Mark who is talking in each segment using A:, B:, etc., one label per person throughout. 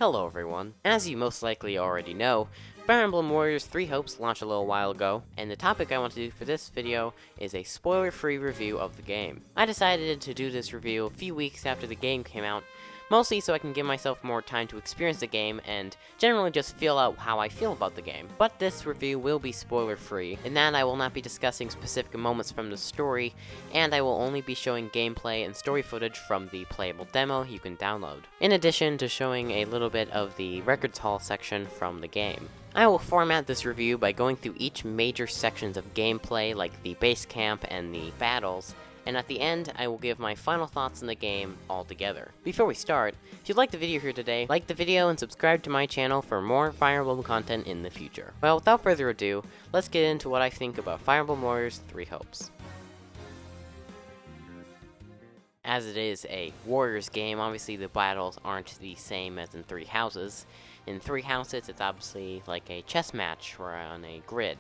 A: Hello everyone. As you most likely already know, Fire Emblem Warriors 3 Hopes launched a little while ago, and the topic I want to do for this video is a spoiler-free review of the game. I decided to do this review a few weeks after the game came out, mostly so I can give myself more time to experience the game and generally just feel out how I feel about the game. But this review will be spoiler-free, in that I will not be discussing specific moments from the story, and I will only be showing gameplay and story footage from the playable demo you can download, in addition to showing a little bit of the records hall section from the game. I will format this review by going through each major sections of gameplay, like the base camp and the battles, and at the end, I will give my final thoughts on the game all together. Before we start, if you liked the video here today, like the video and subscribe to my channel for more Fire Emblem content in the future. Well, without further ado, let's get into what I think about Fire Emblem Warriors 3 Hopes. As it is a Warriors game, obviously the battles aren't the same as in Three Houses. In Three Houses, it's obviously like a chess match or on a grid.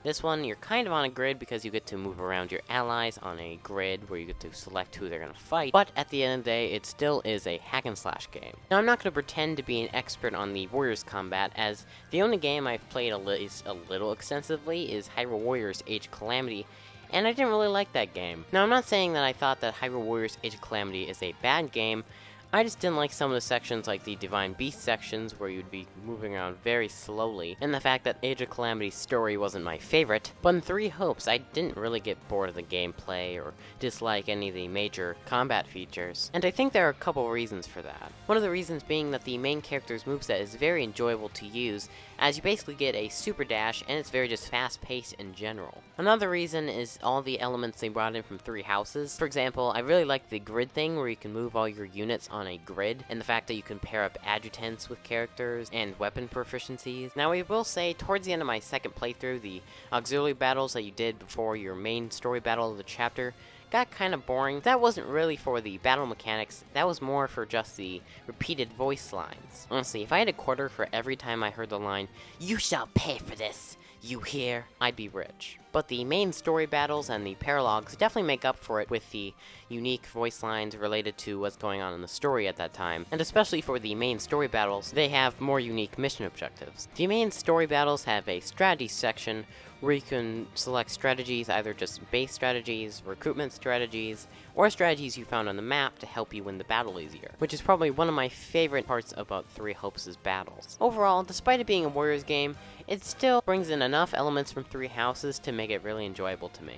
A: This one, you're kind of on a grid because you get to move around your allies on a grid where you get to select who they're going to fight, but at the end of the day, it still is a hack and slash game. Now, I'm not going to pretend to be an expert on the Warriors combat, as the only game I've played a little extensively is Hyrule Warriors Age of Calamity, and I didn't really like that game. Now, I'm not saying that I thought that Hyrule Warriors Age of Calamity is a bad game. I just didn't like some of the sections, like the Divine Beast sections, where you'd be moving around very slowly, and the fact that Age of Calamity's story wasn't my favorite. But in Three Hopes, I didn't really get bored of the gameplay, or dislike any of the major combat features, and I think there are a couple reasons for that. One of the reasons being that the main character's moveset is very enjoyable to use, as you basically get a super dash, and it's very just fast-paced in general. Another reason is all the elements they brought in from Three Houses. For example, I really like the grid thing, where you can move all your units on a grid, and the fact that you can pair up adjutants with characters and weapon proficiencies. Now, I will say, towards the end of my second playthrough, the auxiliary battles that you did before your main story battle of the chapter got kind of boring. That wasn't really for the battle mechanics, that was more for just the repeated voice lines. Honestly, if I had a quarter for every time I heard the line, "You shall pay for this, you hear?" I'd be rich. But the main story battles and the paralogs definitely make up for it with the unique voice lines related to what's going on in the story at that time. And especially for the main story battles, they have more unique mission objectives. The main story battles have a strategy section where you can select strategies, either just base strategies, recruitment strategies, or strategies you found on the map to help you win the battle easier, which is probably one of my favorite parts about Three Hopes' battles. Overall, despite it being a Warriors game, it still brings in enough elements from Three Houses to make it really enjoyable to me.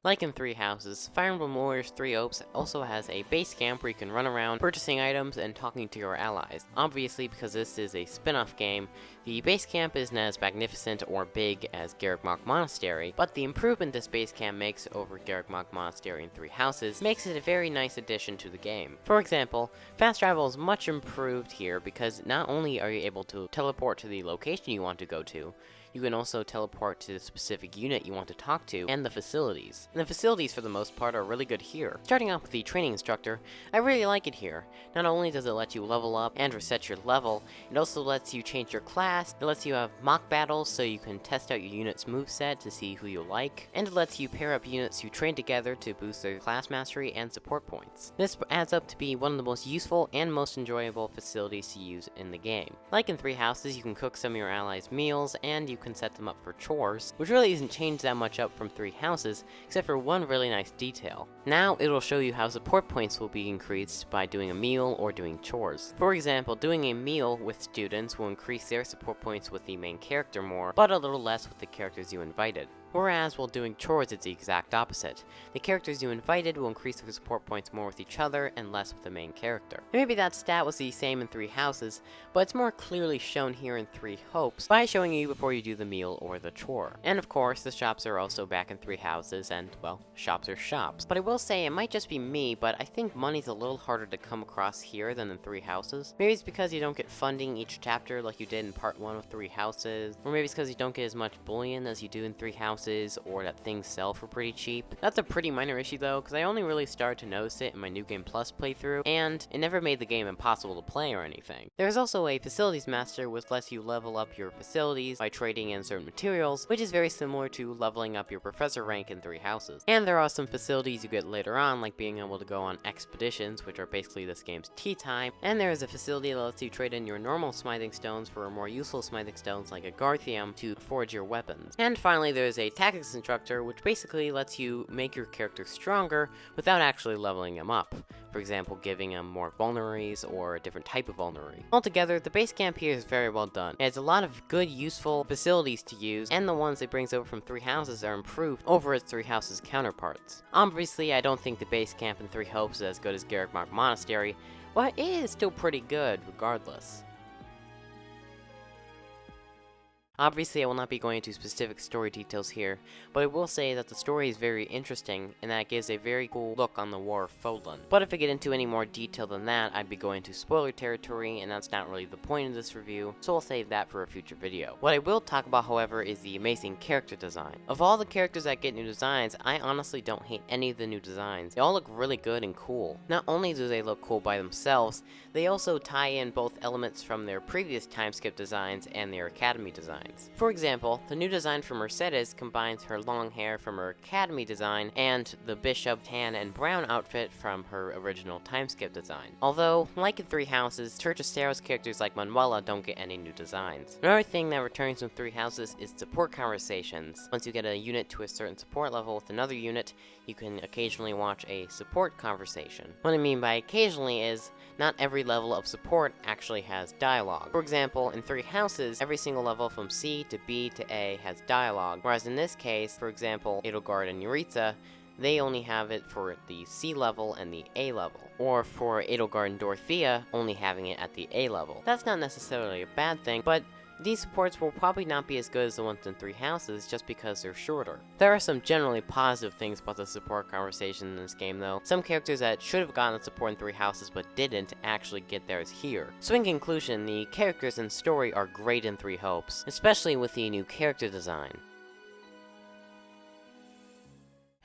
A: Like in Three Houses, Fire Emblem Warriors 3 Hopes also has a base camp where you can run around purchasing items and talking to your allies. Obviously, because this is a spin-off game, the base camp isn't as magnificent or big as Garrag Monastery, but the improvement this base camp makes over Garrag Monastery in Three Houses makes it a very nice addition to the game. For example, fast travel is much improved here because not only are you able to teleport to the location you want to go to, you can also teleport to the specific unit you want to talk to, and the facilities. And the facilities, for the most part, are really good here. Starting off with the training instructor, I really like it here. Not only does it let you level up and reset your level, it also lets you change your class, it lets you have mock battles so you can test out your unit's moveset to see who you like, and it lets you pair up units you train together to boost their class mastery and support points. This adds up to be one of the most useful and most enjoyable facilities to use in the game. Like in Three Houses, you can cook some of your allies' meals, and you can set them up for chores, which really isn't changed that much up from Three Houses, except for one really nice detail. Now it'll show you how support points will be increased by doing a meal or doing chores. For example, doing a meal with students will increase their support points with the main character more, but a little less with the characters you invited. Whereas, while doing chores, it's the exact opposite. The characters you invited will increase their support points more with each other and less with the main character. And maybe that stat was the same in Three Houses, but it's more clearly shown here in Three Hopes by showing you before you do the meal or the chore. And of course, the shops are also back in Three Houses, and, well, shops are shops. But I will say, it might just be me, but I think money's a little harder to come across here than in Three Houses. Maybe it's because you don't get funding each chapter like you did in Part 1 of Three Houses, or maybe it's because you don't get as much bullion as you do in Three Houses. houses or that things sell for pretty cheap. That's a pretty minor issue though, because I only really started to notice it in my New Game Plus playthrough, and it never made the game impossible to play or anything. There's also a Facilities Master which lets you level up your facilities by trading in certain materials, which is very similar to leveling up your Professor rank in 3 houses. And there are some facilities you get later on, like being able to go on expeditions, which are basically this game's tea time, and there is a facility that lets you trade in your normal smithing stones for more useful smithing stones like a Garthium to forge your weapons. And finally, there's a Tactics Instructor, which basically lets you make your character stronger without actually leveling him up. For example, giving him more vulneraries or a different type of vulnerary. Altogether, the base camp here is very well done. It has a lot of good, useful facilities to use, and the ones it brings over from 3 houses are improved over its 3 houses counterparts. Obviously, I don't think the base camp in 3 Hopes is as good as Garrag Monastery, but it is still pretty good regardless. Obviously, I will not be going into specific story details here, but I will say that the story is very interesting, and that it gives a very cool look on the War of Fodlan. But if I get into any more detail than that, I'd be going into spoiler territory, and that's not really the point of this review, so I'll save that for a future video. What I will talk about, however, is the amazing character design. Of all the characters that get new designs, I honestly don't hate any of the new designs. They all look really good and cool. Not only do they look cool by themselves, they also tie in both elements from their previous time skip designs and their academy designs. For example, the new design for Mercedes combines her long hair from her academy design and the bishop tan and brown outfit from her original time skip design. Although, like in 3 houses, Church of Steros characters like Manuela don't get any new designs. Another thing that returns from 3 houses is support conversations. Once you get a unit to a certain support level with another unit, you can occasionally watch a support conversation. What I mean by occasionally is, not every level of support actually has dialogue. For example, in 3 houses, every single level from C to B to A has dialogue, whereas in this case, for example, Edelgard and Yuritsa, they only have it for the C level and the A level, or for Edelgard and Dorothea only having it at the A level. That's not necessarily a bad thing, but these supports will probably not be as good as the ones in 3 houses just because they're shorter. There are some generally positive things about the support conversation in this game though. Some characters that should have gotten the support in 3 houses but didn't actually get theirs here. So in conclusion, the characters and story are great in 3 Hopes, especially with the new character design.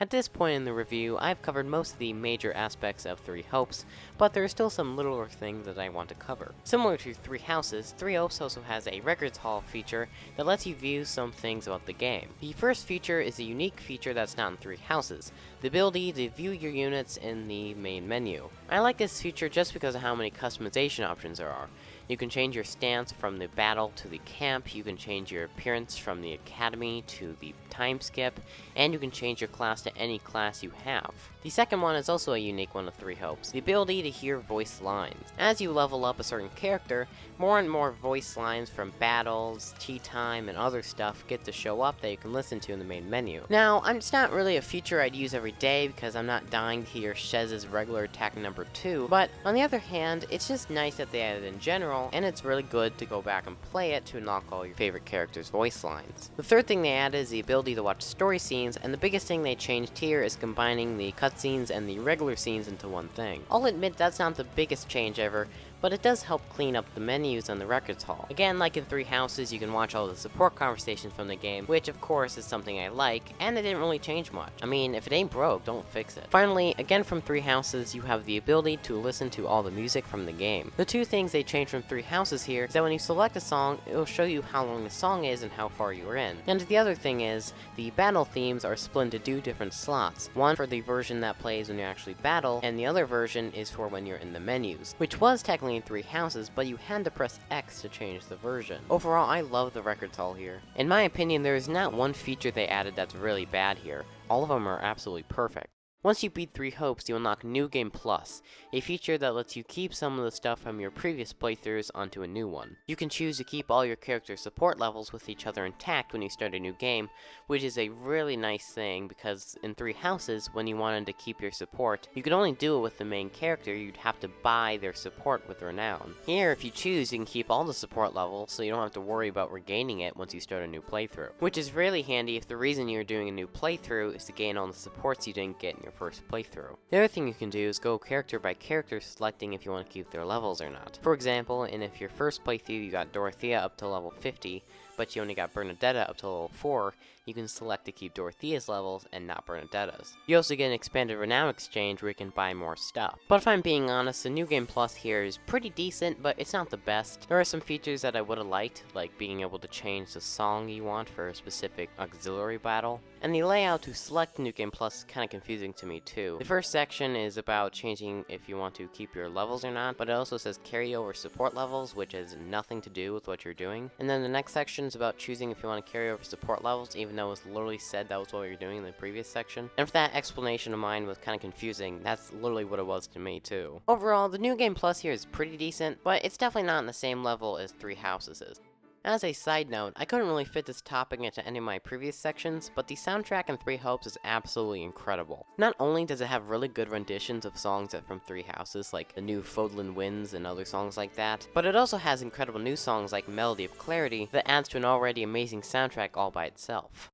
A: At this point in the review, I've covered most of the major aspects of 3 Hopes, but there are still some littler things that I want to cover. Similar to 3 Houses, 3 Hopes also has a Records Hall feature that lets you view some things about the game. The first feature is a unique feature that's not in 3 Houses, the ability to view your units in the main menu. I like this feature just because of how many customization options there are. You can change your stance from the battle to the camp, you can change your appearance from the academy to the time skip, and you can change your class to any class you have. The second one is also a unique one of 3 Hopes, the ability to hear voice lines. As you level up a certain character, more and more voice lines from battles, tea time, and other stuff get to show up that you can listen to in the main menu. Now, it's not really a feature I'd use every day because I'm not dying to hear Shez's regular attack number 2, but on the other hand, it's just nice that they added it in general, and it's really good to go back and play it to unlock all your favorite characters' voice lines. The third thing they added is the ability to watch story scenes, and the biggest thing they changed here is combining the cutscenes and the regular scenes into one thing. I'll admit that's not the biggest change ever, but it does help clean up the menus on the Records Hall. Again, like in 3 Houses, you can watch all the support conversations from the game, which of course is something I like, and they didn't really change much. I mean, if it ain't broke, don't fix it. Finally, again from 3 Houses, you have the ability to listen to all the music from the game. The 2 things they changed from 3 Houses here is that when you select a song, it will show you how long the song is and how far you are in. And the other thing is, the battle themes are split into 2 different slots. One for the version that plays when you actually battle, and the other version is for when you're in the menus, which was technically in 3 Houses, but you had to press X to change the version. Overall, I love the Records Hall here. In my opinion, there is not one feature they added that's really bad here. All of them are absolutely perfect. Once you beat 3 Hopes, you unlock New Game Plus, a feature that lets you keep some of the stuff from your previous playthroughs onto a new one. You can choose to keep all your character support levels with each other intact when you start a new game, which is a really nice thing because in 3 Houses, when you wanted to keep your support, you could only do it with the main character, you'd have to buy their support with Renown. Here, if you choose, you can keep all the support levels, so you don't have to worry about regaining it once you start a new playthrough. Which is really handy if the reason you're doing a new playthrough is to gain all the supports you didn't get in your first playthrough. The other thing you can do is go character by character, selecting if you want to keep their levels or not. For example, if your first playthrough you got Dorothea up to level 50, but you only got Bernadetta up to level 4, you can select to keep Dorothea's levels and not Bernadetta's. You also get an expanded renown exchange where you can buy more stuff. But if I'm being honest, the New Game Plus here is pretty decent, but it's not the best. There are some features that I would have liked, like being able to change the song you want for a specific auxiliary battle. And the layout to select New Game Plus is kind of confusing to me too. The first section is about changing if you want to keep your levels or not, but it also says carry over support levels, which has nothing to do with what you're doing. And then the next section is about choosing if you want to carry over support levels, even though it was literally said that was what you're doing in the previous section. And if that explanation of mine was kind of confusing, that's literally what it was to me too. Overall, the New Game Plus here is pretty decent, but it's definitely not on the same level as Three Houses is. As a side note, I couldn't really fit this topic into any of my previous sections, but the soundtrack in Three Hopes is absolutely incredible. Not only does it have really good renditions of songs from Three Houses, like the new Fodlan Winds and other songs like that, but it also has incredible new songs like Melody of Clarity that adds to an already amazing soundtrack all by itself.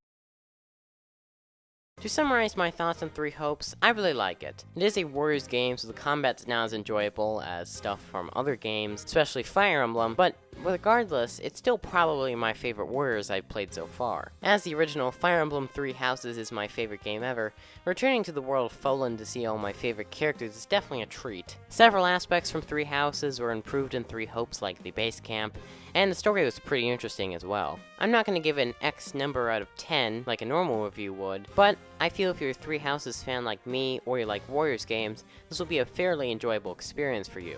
A: To summarize my thoughts on Three Hopes, I really like it. It is a Warriors game, so the combat's not as enjoyable as stuff from other games, especially Fire Emblem, but regardless, it's still probably my favorite Warriors I've played so far. As the original Fire Emblem Three Houses is my favorite game ever, returning to the world of Fodlan to see all my favorite characters is definitely a treat. Several aspects from Three Houses were improved in Three Hopes, like the base camp, and the story was pretty interesting as well. I'm not going to give it an X number out of 10 like a normal review would, but I feel if you're a Three Houses fan like me, or you like Warriors games, this will be a fairly enjoyable experience for you.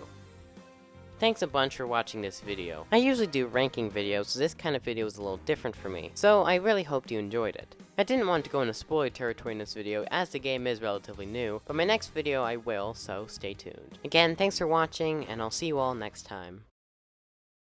A: Thanks a bunch for watching this video. I usually do ranking videos, so this kind of video is a little different for me, so I really hope you enjoyed it. I didn't want to go into spoiler territory in this video, as the game is relatively new, but my next video I will, so stay tuned. Again, thanks for watching, and I'll see you all next time.